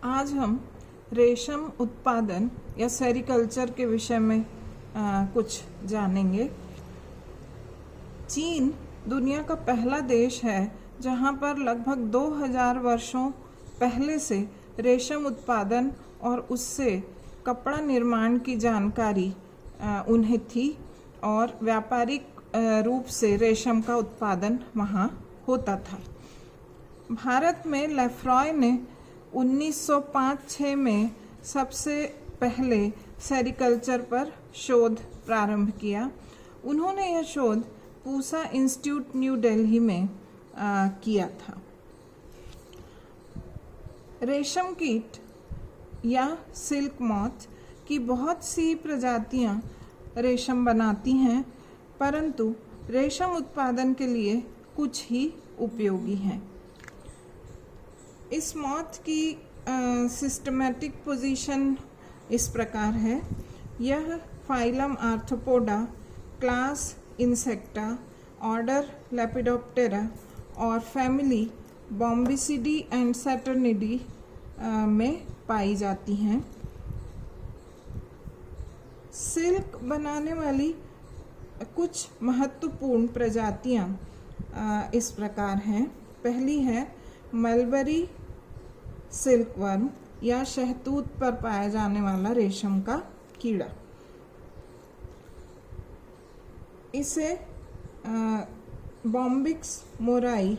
आज हम रेशम उत्पादन या सेरिकल्चर के विषय में कुछ जानेंगे। चीन दुनिया का पहला देश है जहां पर लगभग 2000 वर्षों पहले से रेशम उत्पादन और उससे कपड़ा निर्माण की जानकारी उन्हें थी और व्यापारिक रूप से रेशम का उत्पादन वहाँ होता था। भारत में लेफ्रॉय ने 1905-6 में सबसे पहले सेरिकल्चर पर शोध प्रारंभ किया। उन्होंने यह शोध पूसा इंस्टीट्यूट न्यू दिल्ली में किया था। रेशम कीट या सिल्क मॉथ की बहुत सी प्रजातियां रेशम बनाती हैं, परंतु रेशम उत्पादन के लिए कुछ ही उपयोगी हैं। इस मॉथ की सिस्टमैटिक पोजीशन इस प्रकार है। यह phylum arthropoda, class insecta, order lepidoptera और फैमिली बॉम्बिसिडी एंड सैटर्निडी में पाई जाती हैं। सिल्क बनाने वाली कुछ महत्वपूर्ण प्रजातियां इस प्रकार हैं। पहली है मलबरी सिल्कवर्म या शहतूत पर पाया जाने वाला रेशम का कीड़ा। इसे बॉम्बिक्स मोराई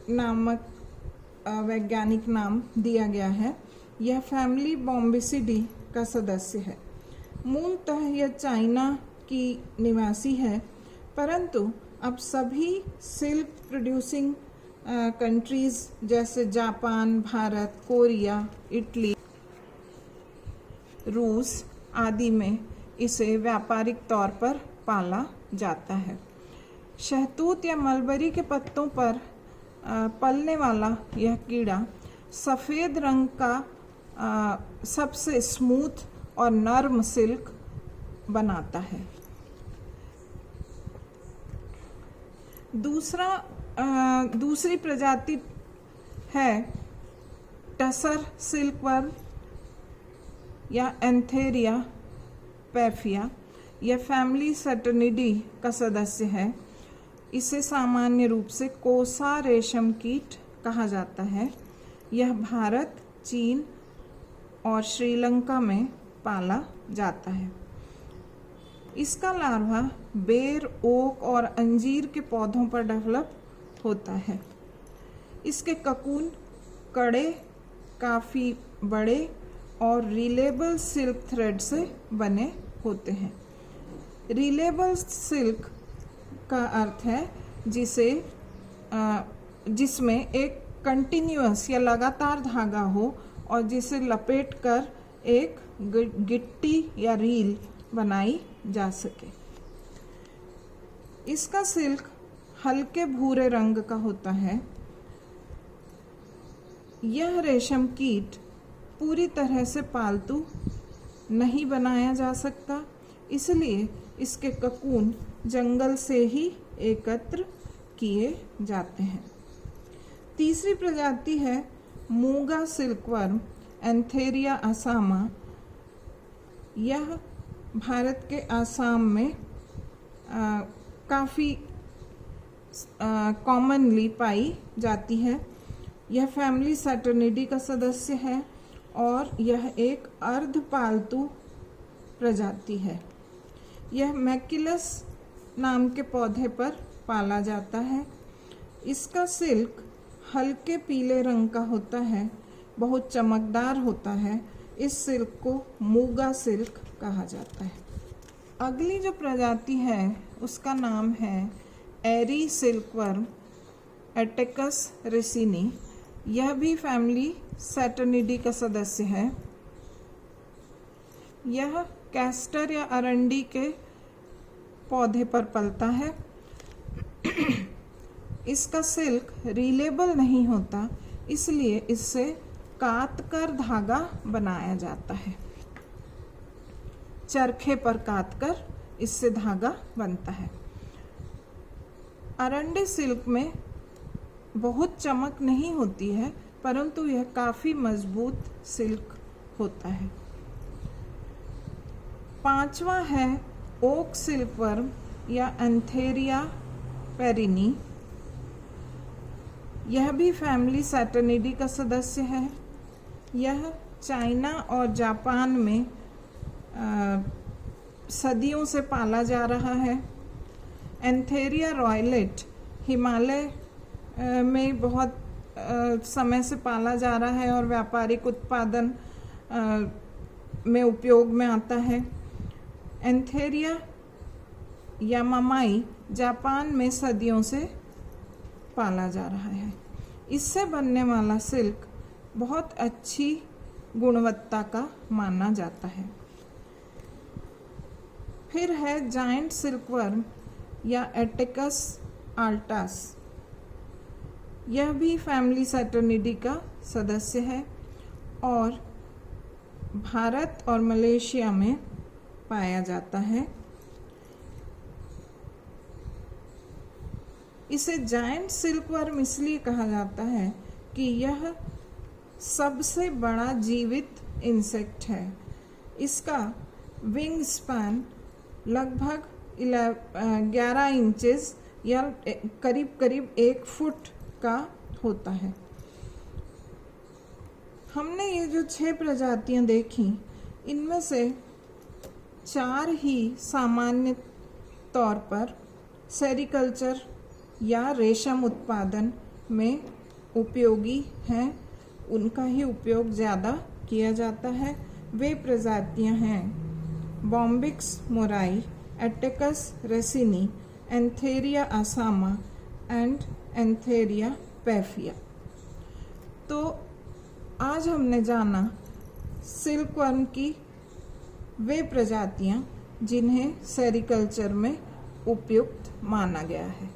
नामक वैज्ञानिक नाम दिया गया है। यह फैमिली बॉम्बिसिडी का सदस्य है। मूलतः यह चाइना की निवासी है, परंतु अब सभी सिल्क प्रोड्यूसिंग कंट्रीज जैसे जापान, भारत, कोरिया, इटली, रूस आदि में इसे व्यापारिक तौर पर पाला जाता है। शहतूत या मलबरी के पत्तों पर पलने वाला यह कीड़ा सफ़ेद रंग का सबसे स्मूथ और नर्म सिल्क बनाता है। दूसरी प्रजाति है टसर सिल्कवर्म या एंथेरिया पैफिया। यह फैमिली सैटर्निडी का सदस्य है। इसे सामान्य रूप से कोसा रेशम कीट कहा जाता है। यह भारत, चीन और श्रीलंका में पाला जाता है। इसका लार्वा बेर, ओक और अंजीर के पौधों पर डेवलप होता है। इसके ककून कड़े, काफ़ी बड़े और रिलेबल सिल्क थ्रेड से बने होते हैं। रिलेबल सिल्क का अर्थ है जिसमें एक कंटिन्यूअस या लगातार धागा हो और जिसे लपेटकर एक गिट्टी या रील बनाई जा सके। इसका सिल्क हल्के भूरे रंग का होता है। यह रेशम कीट पूरी तरह से पालतू नहीं बनाया जा सकता, इसलिए इसके ककून जंगल से ही एकत्र किए जाते हैं। तीसरी प्रजाति है मूगा सिल्कवर्म, एंथेरिया असामा। यह भारत के आसाम में काफ़ी कॉमनली पाई जाती है। यह फैमिली सैटर्निडी का सदस्य है और यह एक अर्धपालतू प्रजाति है। यह मैक्युलस नाम के पौधे पर पाला जाता है। इसका सिल्क हल्के पीले रंग का होता है, बहुत चमकदार होता है। इस सिल्क को मूगा सिल्क कहा जाता है। अगली जो प्रजाति है उसका नाम है एरी सिल्कवर्म, एटेकस रेसिनी। यह भी फैमिली सैटर्निडी का सदस्य है। यह कैस्टर या अरंडी के पौधे पर पलता है। इसका सिल्क रिलेबल नहीं होता, इसलिए इससे कातकर धागा बनाया जाता है। चरखे पर कातकर इससे धागा बनता है। अरंडी सिल्क में बहुत चमक नहीं होती है, परंतु यह काफ़ी मजबूत सिल्क होता है। 5वां है ओक सिल्कवर्म या एंथेरिया पेरिनी। यह भी फैमिली सैटर्निडी का सदस्य है। यह चाइना और जापान में सदियों से पाला जा रहा है। एंथेरिया रॉयलेट हिमालय में बहुत समय से पाला जा रहा है और व्यापारिक उत्पादन में उपयोग में आता है। एंथेरिया यामामाई जापान में सदियों से पाला जा रहा है। इससे बनने वाला सिल्क बहुत अच्छी गुणवत्ता का माना जाता है। फिर है जायंट सिल्कवर्म या एटिकस आल्टास। यह भी फैमिली सैटर्निडी का सदस्य है और भारत और मलेशिया में पाया जाता है। इसे जायंट सिल्कवर्म इसलिए कहा जाता है कि यह सबसे बड़ा जीवित इंसेक्ट है। इसका विंग स्पैन लगभग 11 इंचेस या करीब करीब 1 फुट का होता है। हमने ये जो 6 प्रजातियां देखी, इनमें से 4 ही सामान्य तौर पर सेरिकल्चर या रेशम उत्पादन में उपयोगी हैं। उनका ही उपयोग ज़्यादा किया जाता है। वे प्रजातियां हैं Bombyx mori, Attacus ricini, Antheraea assama and Antheraea paphia. तो आज हमने जाना सिल्कवर्म की वे प्रजातियां जिन्हें सेरिकल्चर में उपयुक्त माना गया है।